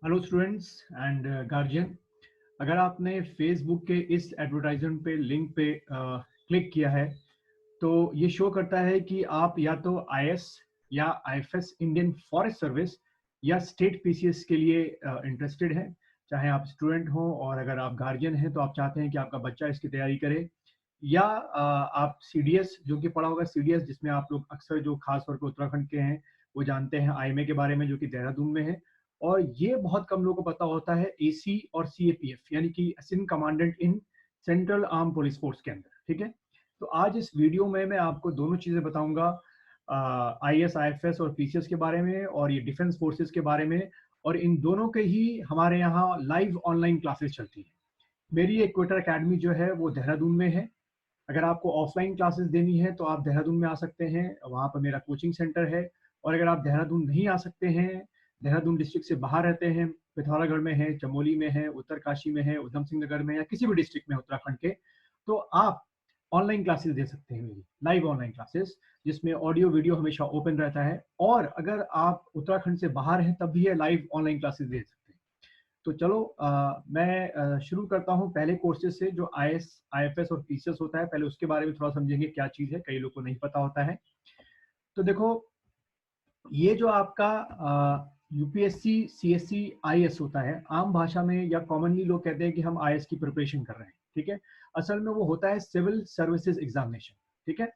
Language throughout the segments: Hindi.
Hello students and guardian. अगर आपने फेसबुक के इस एडवर्टाइजमेंट पे लिंक पे क्लिक किया है तो ये शो करता है कि आप या तो आईएएस या आईएफएस इंडियन फॉरेस्ट सर्विस या स्टेट पीसीएस के लिए इंटरेस्टेड हैं। चाहे आप स्टूडेंट हो और अगर आप गार्जियन हैं तो आप चाहते हैं कि आपका बच्चा इसकी तैयारी करे, या आप सीडीएस जो कि पढ़ा होगा सीडीएस, जिसमें आप लोग अक्सर जो खास तौर पर उत्तराखंड के हैं वो जानते हैं आईएमए के बारे में जो कि देहरादून में है। और ये बहुत कम लोगों को पता होता है एसी और सीएपीएफ यानी कि assistant commandant in central arm police force के अंदर। ठीक है, तो आज इस वीडियो में मैं आपको दोनों चीजें बताऊंगा, आईएएस आईएफएस और पीसीएस के बारे में और ये डिफेंस फोर्सेस के बारे में। और इन दोनों के ही हमारे यहाँ लाइव ऑनलाइन क्लासेस चलती है। मेरी एक ट्विटर अकेडमी जो है वो देहरादून में है। अगर आपको ऑफलाइन क्लासेस देनी है तो आप देहरादून में आ सकते हैं, वहाँ पर मेरा कोचिंग सेंटर है। और अगर आप देहरादून नहीं आ सकते हैं, देहरादून डिस्ट्रिक्ट से बाहर रहते हैं, पिथौरागढ़ में है, चमोली में है, उत्तरकाशी में है, उधम सिंह नगर में या किसी भी डिस्ट्रिक्ट में उत्तराखंड के, तो आप ऑनलाइन क्लासेस दे सकते हैं, मेरी लाइव ऑनलाइन क्लासेस, जिसमें ऑडियो वीडियो हमेशा ओपन रहता है। और अगर आप उत्तराखंड से बाहर हैं तब भी ये लाइव ऑनलाइन क्लासेस दे सकते हैं। तो चलो मैं शुरू करता हूँ पहले कोर्सेज से, जो आईएएस आईएफएस और पीसीएस होता है। पहले उसके बारे में थोड़ा समझेंगे क्या चीज़ है, कई लोग को नहीं पता होता है। तो देखो, ये जो आपका यूपीएससी सीएससी आईएएस होता है, आम भाषा में या कॉमनली लोग कहते हैं कि हम आईएएस की प्रिपरेशन कर रहे हैं। ठीक है, असल में वो होता है सिविल सर्विसेज एग्जामिनेशन। ठीक है,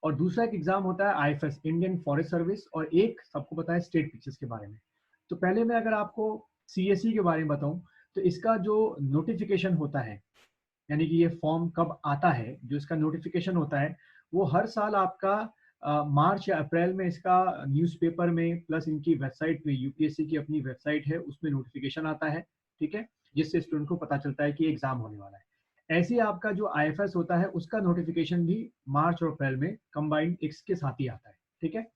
और दूसरा एक एग्जाम होता है आईएफएस इंडियन फॉरेस्ट सर्विस, और एक सबको पता है स्टेट पीसीएस के बारे में। तो पहले मैं अगर आपको सीएससी के बारे में बताऊं तो इसका जो नोटिफिकेशन होता है, यानी कि ये फॉर्म कब आता है, जो इसका नोटिफिकेशन होता है, वो हर साल आपका मार्च या अप्रैल में इसका न्यूज़पेपर में प्लस इनकी वेबसाइट में, यूपीएससी की अपनी वेबसाइट है उसमें नोटिफिकेशन आता है। ठीक है, जिससे स्टूडेंट को पता चलता है कि एग्जाम होने वाला है। ऐसे ही आपका जो आईएफएस होता है उसका नोटिफिकेशन भी मार्च और अप्रैल में कंबाइंड एक के साथ ही आता है। ठीक है,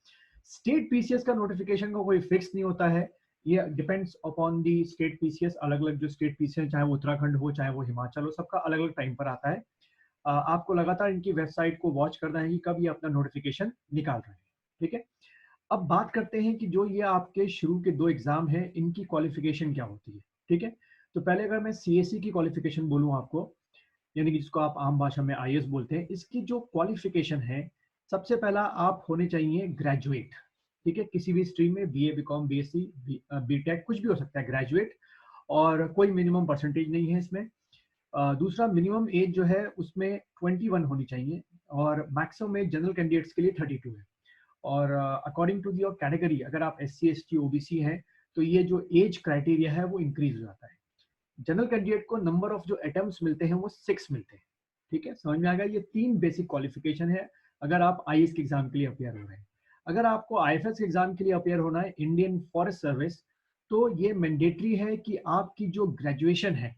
स्टेट पीसीएस का नोटिफिकेशन का कोई फिक्स नहीं होता है, ये depends upon the state PCS. अलग अलग जो स्टेट पीसीएस, चाहे वो उत्तराखंड हो चाहे वो हिमाचल हो, सबका अलग अलग टाइम पर आता है। आपको लगातार इनकी वेबसाइट को वॉच करना है कि कब ये अपना नोटिफिकेशन निकाल रहे हैं। ठीक है, अब बात करते हैं कि जो ये आपके शुरू के दो एग्जाम हैं इनकी क्वालिफिकेशन क्या होती है। ठीक है, तो पहले अगर मैं सीएससी की क्वालिफिकेशन बोलूं आपको, यानी कि जिसको आप आम भाषा में आईएएस बोलते हैं, इसकी जो क्वालिफिकेशन है, सबसे पहला आप होने चाहिए ग्रेजुएट। ठीक है, किसी भी स्ट्रीम में बीए बीकॉम बीएससी बीटेक कुछ भी हो सकता है, ग्रेजुएट। और कोई मिनिमम परसेंटेज नहीं है इसमें। दूसरा, मिनिमम एज जो है उसमें 21 होनी चाहिए, और मैक्सिमम एज जनरल कैंडिडेट्स के लिए 32 है। और अकॉर्डिंग टू योर कैटेगरी, अगर आप एससी एसटी ओबीसी हैं तो ये जो एज क्राइटेरिया है वो इंक्रीज हो जाता है। जनरल कैंडिडेट को नंबर ऑफ जो अटेम्प्ट्स मिलते हैं वो 6 मिलते हैं। ठीक है, समझ में आ गया? ये 3 बेसिक क्वालिफिकेशन है अगर आप आईएएस के एग्जाम के लिए अपेयर हो रहे हैं। अगर आपको आईएफएस के एग्जाम के लिए अपेयर होना है, इंडियन फॉरेस्ट सर्विस, तो ये मैंडेटरी है कि आपकी जो ग्रेजुएशन है,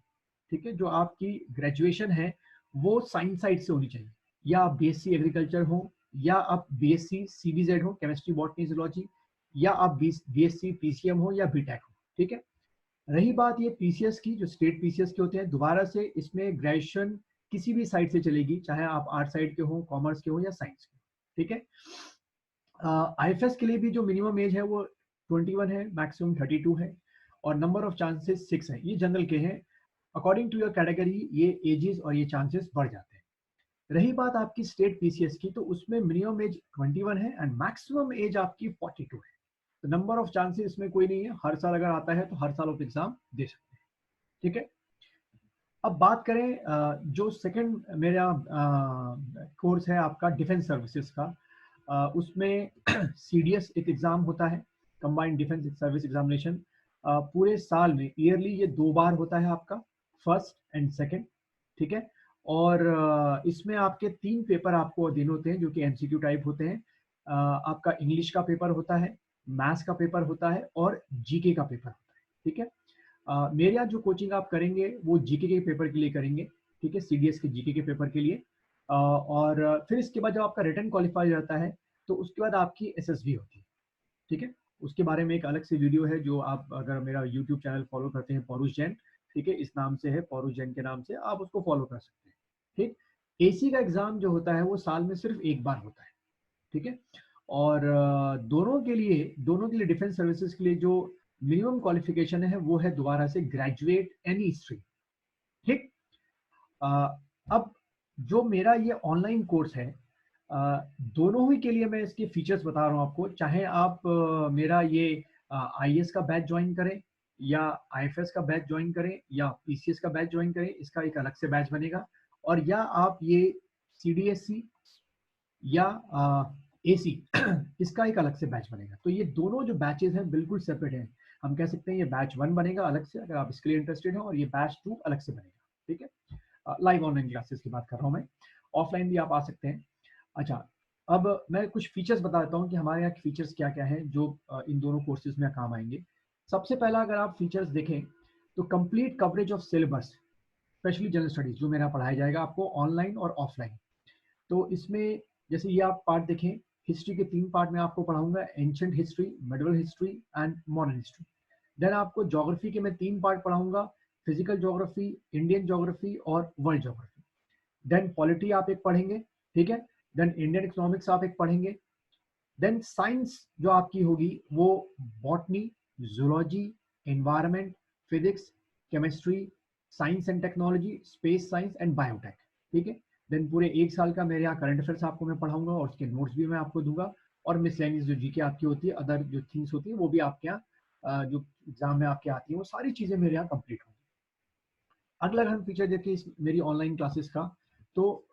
ठीक है, जो आपकी ग्रेजुएशन है वो साइंस साइड से होनी चाहिए। या आप बीएससी एग्रीकल्चर हो, या आप बीएससी सीबीजेड हो, केमिस्ट्री बॉटनी जूलॉजी, या आप बीएससी पीसीएम हो या बीटेक हो। ठीक है, रही बात ये पीसीएस की, जो स्टेट पीसीएस के होते हैं, दोबारा से इसमें ग्रेजुएशन किसी भी साइड से चलेगी, चाहे आप आर्ट साइड के हो, कॉमर्स के हो या साइंस के। ठीक है, आईएफएस के लिए भी जो मिनिमम एज है वो 21 है, मैक्सिमम 32 है, और नंबर ऑफ चांसेस 6 है। ये जनरल के हैं। अकॉर्डिंग टू योर कैटेगरी ये एजेस और ये चांसेस बढ़ जाते हैं। रही बात आपकी स्टेट पीसीएस की, तो उसमें मिनिमम एज 21 है एंड मैक्सिमम एज आपकी 42 है। तो नंबर ऑफ चांसेस इसमें कोई नहीं है, हर साल अगर आता है तो हर साल आप एग्जाम दे सकते हैं। ठीक है, अब बात करें जो सेकंड मेरा कोर्स है आपका डिफेंस सर्विसेज का, उसमें सीडीएस एक एग्जाम होता है, कंबाइंड डिफेंस सर्विस एग्जामिनेशन। पूरे साल में ईयरली ये 2 बार होता है आपका, फर्स्ट एंड सेकंड। ठीक है, और इसमें आपके 3 पेपर आपको देने होते हैं जो कि एमसीक्यू टाइप होते हैं। आपका इंग्लिश का पेपर होता है, मैथ्स का पेपर होता है, और जीके का पेपर होता है। ठीक है, मेरे यहाँ जो कोचिंग आप करेंगे वो जीके के पेपर के लिए करेंगे। ठीक है, सीडीएस के जीके के पेपर के लिए। और फिर इसके बाद जब आपका रिटन क्वालिफाई जाता है तो उसके बाद आपकी एसएसबी होती है। ठीक है, उसके बारे में एक अलग से वीडियो है, जो आप अगर मेरा यूट्यूब चैनल फॉलो करते हैं, पौरुष जैन, ठीक है, इस नाम से है, पौरुष जैन के नाम से, आप उसको फॉलो कर सकते हैं। ठीक, एसी का एग्जाम जो होता है वो साल में सिर्फ एक बार होता है। ठीक है, और दोनों के लिए डिफेंस सर्विसेज के लिए जो मिनिमम क्वालिफिकेशन है वो है दोबारा से ग्रेजुएट एनी स्ट्रीम। ठीक। अब जो मेरा ये ऑनलाइन कोर्स है, दोनों ही के लिए मैं इसके फीचर्स बता रहा हूँ आपको। चाहे आप मेरा ये आईएएस का बैच ज्वाइन करें या आईएफएस का बैच ज्वाइन करें या पीसीएस का बैच ज्वाइन करें, इसका एक अलग से बैच बनेगा। और या आप ये सीडीएससी या एसी इसका एक अलग से बैच बनेगा। तो ये दोनों जो बैचेस हैं बिल्कुल सेपरेट हैं। हम कह सकते हैं ये बैच 1 बनेगा अलग से अगर आप इसके लिए इंटरेस्टेड हो, और ये बैच 2 अलग से बनेगा। ठीक है, लाइव ऑनलाइन क्लासेस की बात कर रहा हूँ मैं। ऑफलाइन भी आप आ सकते हैं। अच्छा, अब मैं कुछ फीचर्स बता देता हूँ कि हमारे यहाँ फीचर्स क्या क्या हैं जो इन दोनों कोर्सेज में काम आएंगे। सबसे पहला अगर आप फीचर्स देखें तो complete coverage of syllabus, specially general studies जो मेरा पढ़ाया जाएगा आपको ऑनलाइन और ऑफलाइन। तो इसमें जैसे ये आप पार्ट देखें, हिस्ट्री के 3 पार्ट में आपको पढ़ाऊंगा, ancient history, medieval history and modern history. Then आपको ज्योग्राफी के मैं 3 पार्ट पढ़ाऊंगा, फिजिकल ज्योग्राफी, इंडियन ज्योग्राफी और वर्ल्ड ज्योग्राफी। देन पॉलिटी आप एक पढ़ेंगे, ठीक है। देन इंडियन इकोनॉमिक्स आप एक पढ़ेंगे। देन साइंस जो आपकी होगी वो botany, zoology, environment, physics, chemistry, science and technology, space science and biotech. ठीक है। देन पूरे 1 साल का मेरे यहाँ करंट अफेयर्स आपको मैं पढ़ाऊंगा और उसके नोट्स भी मैं आपको दूंगा। और मिसलेनियस जो जीके आपकी होती है, अदर जो थिंग्स होती है वो भी आपके यहाँ जो एग्जाम में आपके आती है, वो सारी चीजें मेरे यहाँ कंप्लीट होंगी। अगला अगर हम फीचर देखें इस मेरी ऑनलाइन क्लासेस का, तो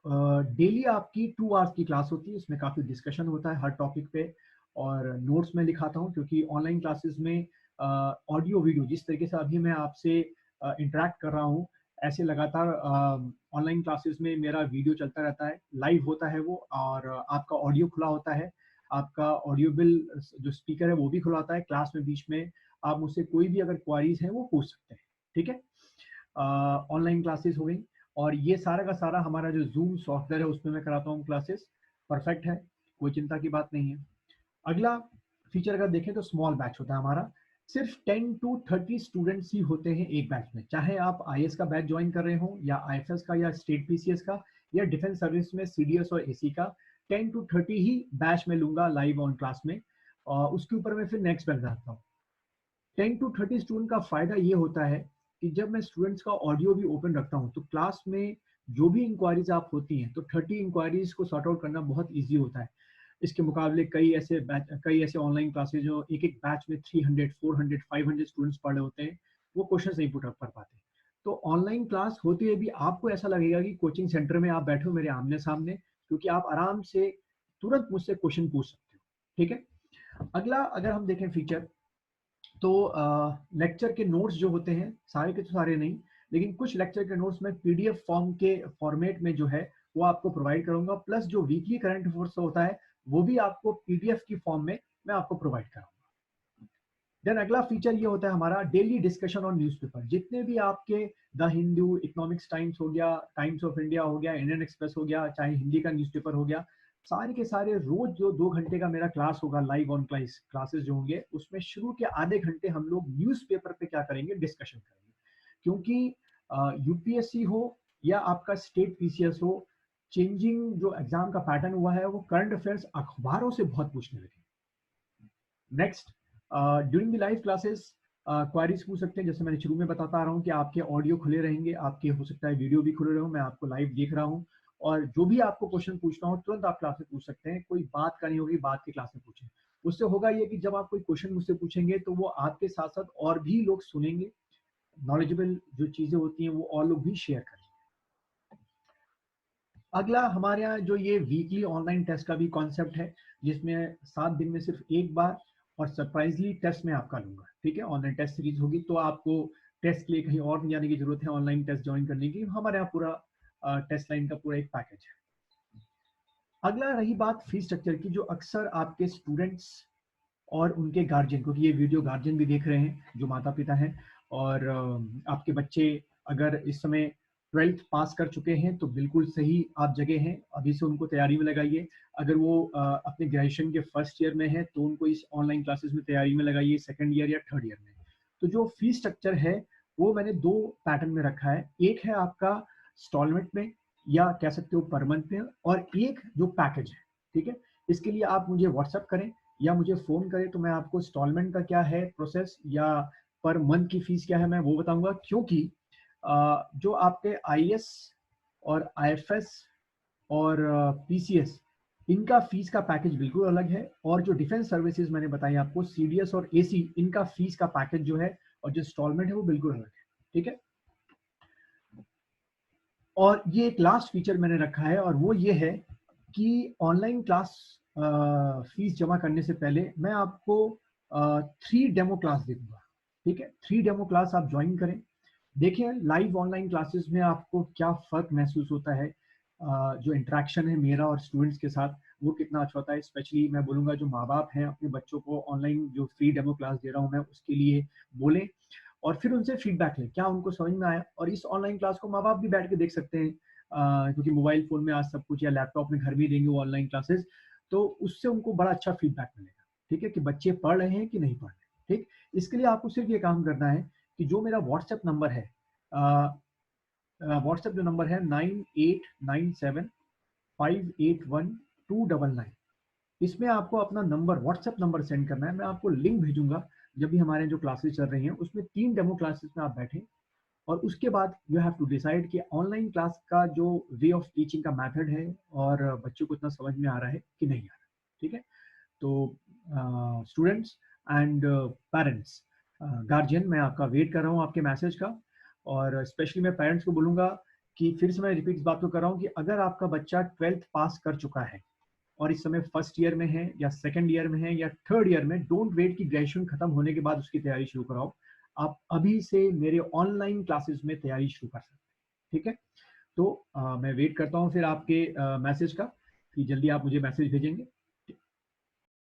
डेली आपकी 2 आवर्स की क्लास होती है। इसमें काफ़ी डिस्कशन होता है हर टॉपिक पे, और नोट्स मैं लिखाता हूँ क्योंकि ऑनलाइन क्लासेस में ऑडियो वीडियो जिस तरीके से अभी मैं आपसे इंटरेक्ट कर रहा हूँ, ऐसे लगातार ऑनलाइन क्लासेस में मेरा वीडियो चलता रहता है, लाइव होता है वो, और आपका ऑडियो खुला होता है, आपका ऑडियो बिल जो स्पीकर है वो भी खुला होता है। क्लास में बीच में आप मुझसे कोई भी अगर क्वारीज हैं वो पूछ सकते हैं। ठीक है, ऑनलाइन क्लासेस हो गई। और ये सारा का सारा हमारा जो जूम सॉफ्टवेयर है उसमें मैं कराता हूँ क्लासेस, परफेक्ट है, कोई चिंता की बात नहीं है। अगला फीचर अगर देखें तो स्मॉल बैच होता है हमारा, सिर्फ 10 to 30 स्टूडेंट्स ही होते हैं एक बैच में। चाहे आप आईएएस का बैच ज्वाइन कर रहे हो या आईएफएस का या स्टेट पीसीएस का या डिफेंस सर्विस में सीडीएस और एसी का, 10 to 30 ही बैच में लूंगा लाइव ऑन क्लास में, और उसके ऊपर मैं फिर नेक्स्ट बैच डालता हूँ। 10 to 30 स्टूडेंट का फायदा ये होता है कि जब मैं स्टूडेंट्स का ऑडियो भी ओपन रखता हूँ तो क्लास में जो भी इंक्वायरीज आप होती हैं तो 30 इंक्वायरीज को सॉर्ट आउट करना बहुत इजी होता है। इसके मुकाबले कई ऐसे ऑनलाइन क्लासेज जो एक एक बैच में 300, 400, 500 स्टूडेंट्स पढ़ रहे होते हैं, वो क्वेश्चन नहीं पुट अप कर पाते। तो ऑनलाइन क्लास होते हुए भी आपको ऐसा लगेगा कि कोचिंग सेंटर में आप बैठे हो मेरे आमने सामने, क्योंकि आप आराम से तुरंत मुझसे क्वेश्चन पूछ सकते हो। ठीक है। अगला अगर हम देखें फीचर, तो लेक्चर के नोट्स जो होते हैं, सारे के तो सारे नहीं, लेकिन कुछ लेक्चर के नोट्स मैं पीडीएफ फॉर्म के फॉर्मेट में जो है वो आपको प्रोवाइड करूंगा, प्लस जो वीकली करंट अफेयर्स होता है वो भी आपको पीडीएफ की फॉर्म में मैं आपको प्रोवाइड कराऊंगा। देन अगला फीचर ये होता है हमारा डेली डिस्कशन ऑन न्यूज़पेपर। जितने भी आपके द हिंदू, इकोनॉमिक्स टाइम्स हो गया, टाइम्स ऑफ इंडिया हो गया, इंडियन एक्सप्रेस हो गया, चाहे हिंदी का न्यूज़पेपर हो गया, सारे के सारे रोज जो 2 घंटे का मेरा क्लास होगा, लाइव ऑन क्लासेस जो होंगे, उसमें शुरू के आधे घंटे हम लोग न्यूज़पेपर पे क्या करेंगे, डिस्कशन करेंगे। क्योंकि यूपीएससी हो या आपका स्टेट पीसीएस हो, चेंजिंग जो एग्जाम का पैटर्न हुआ है वो करंट अफेयर्स अखबारों से बहुत पूछने लगे। Next, during the live classes queries पूछ सकते हैं। जैसे मैंने शुरू में बताता आ रहा हूँ कि आपके ऑडियो खुले रहेंगे, आपके हो सकता है वीडियो भी खुले रहो, मैं आपको लाइव देख रहा हूँ, और जो भी आपको क्वेश्चन पूछना हो तुरंत आप क्लास में पूछ सकते हैं। कोई बात करनी होगी, बात की क्लास में पूछें। उससे होगा ये कि जब आप कोई क्वेश्चन मुझसे पूछेंगे तो वो आपके साथ साथ और भी लोग सुनेंगे, नॉलेजेबल जो चीजें होती हैं वो और लोग भी शेयर करेंगे। अगला हमारे यहाँ जो ये वीकली ऑनलाइन टेस्ट का भी कॉन्सेप्ट है, जिसमें 7 दिन में सिर्फ एक बार और सरप्राइजली टेस्ट में आपका लूंगा। ठीक है, ऑनलाइन टेस्ट सीरीज होगी, तो आपको टेस्ट के लिए कहीं और नहीं जाने की जरूरत है, ऑनलाइन टेस्ट ज्वाइन करने की हमारे यहाँ पूरा टेस्ट लाइन का पूरा एक पैकेज है। अगला रही बात फी स्ट्रक्चर की, जो अक्सर आपके स्टूडेंट्स और उनके गार्जियन, क्योंकि ये वीडियो गार्जियन भी देख रहे हैं जो माता पिता हैं, और आपके बच्चे अगर इस समय 12th पास कर चुके हैं तो बिल्कुल सही आप जगह हैं, अभी से उनको तैयारी में लगाइए। अगर वो अपने ग्रेजुएशन के फर्स्ट ईयर में है तो उनको इस ऑनलाइन क्लासेस में तैयारी में लगाइए, सेकेंड ईयर या थर्ड ईयर में। तो जो फी स्ट्रक्चर है वो मैंने 2 पैटर्न में रखा है। एक है आपका इंस्टॉलमेंट में या कह सकते हो पर मंथ में, और एक जो पैकेज है। ठीक है, इसके लिए आप मुझे व्हाट्सअप करें, या मुझे फ़ोन करें तो मैं आपको इंस्टॉलमेंट का क्या है प्रोसेस या पर मंथ की फ़ीस क्या है मैं वो बताऊँगा, क्योंकि जो आपके आईएएस और आईएफएस और पीसीएस इनका फ़ीस का पैकेज बिल्कुल अलग है, और जो डिफेंस सर्विसेज मैंने बताई आपको सीडीएस और एसी इनका फ़ीस का पैकेज जो है और जो इंस्टॉलमेंट है वो बिल्कुल अलग है। ठीक है? और ये एक लास्ट फीचर मैंने रखा है और वो ये है कि ऑनलाइन क्लास फीस जमा करने से पहले मैं आपको 3 डेमो क्लास दे दूँगा। ठीक है? 3 डेमो क्लास आप जॉइन करें। देखिए लाइव ऑनलाइन क्लासेस में आपको क्या फ़र्क महसूस होता है, जो इंटरेक्शन है मेरा और स्टूडेंट्स के साथ वो कितना अच्छा होता है। स्पेशली मैं बोलूँगा जो माँ-बाप हैं अपने बच्चों को ऑनलाइन जो फ्री डेमो क्लास दे रहा हूँ मैं उसके लिए बोलें और फिर उनसे फीडबैक लें, क्या उनको समझ में आया। और इस ऑनलाइन क्लास को माँ-बाप भी बैठ के देख सकते हैं, क्योंकि मोबाइल फ़ोन में आज सब कुछ या लैपटॉप में घर में ही देंगे वो ऑनलाइन क्लासेस, तो उससे उनको बड़ा अच्छा फीडबैक मिलेगा, ठीक है? कि बच्चे पढ़ रहे हैं कि नहीं पढ़ रहे, ठीक? इसके लिए आपको सिर्फ़ ये काम करना है कि जो मेरा व्हाट्सएप नंबर है, व्हाट्सएप जो नंबर है 9897581299, इसमें आपको अपना नंबर व्हाट्सएप नंबर सेंड करना है। मैं आपको लिंक भेजूँगा, जब भी हमारे जो क्लासेस चल रही हैं, उसमें 3 डेमो क्लासेस में आप बैठें और उसके बाद यू हैव टू डिसाइड कि ऑनलाइन क्लास का जो वे ऑफ टीचिंग का मेथड है और बच्चों को इतना समझ में आ रहा है कि नहीं आ रहा है। ठीक है? तो स्टूडेंट्स एंड पेरेंट्स, गार्जियन, मैं आपका वेट कर रहा हूँ आपके मैसेज का। और स्पेशली मैं पेरेंट्स को बोलूँगा कि फिर से मैं रिपीट इस बात को कर रहा हूँ कि अगर आपका बच्चा 12th पास कर चुका है और इस समय फर्स्ट ईयर में है या सेकंड ईयर में है या थर्ड ईयर में, डोंट वेट कि ग्रेजुएशन खत्म होने के बाद उसकी तैयारी शुरू कराओ। आप अभी से मेरे ऑनलाइन क्लासेस में तैयारी शुरू कर सकते हैं। ठीक है? तो मैं वेट करता हूँ फिर आपके मैसेज का कि जल्दी आप मुझे मैसेज भेजेंगे।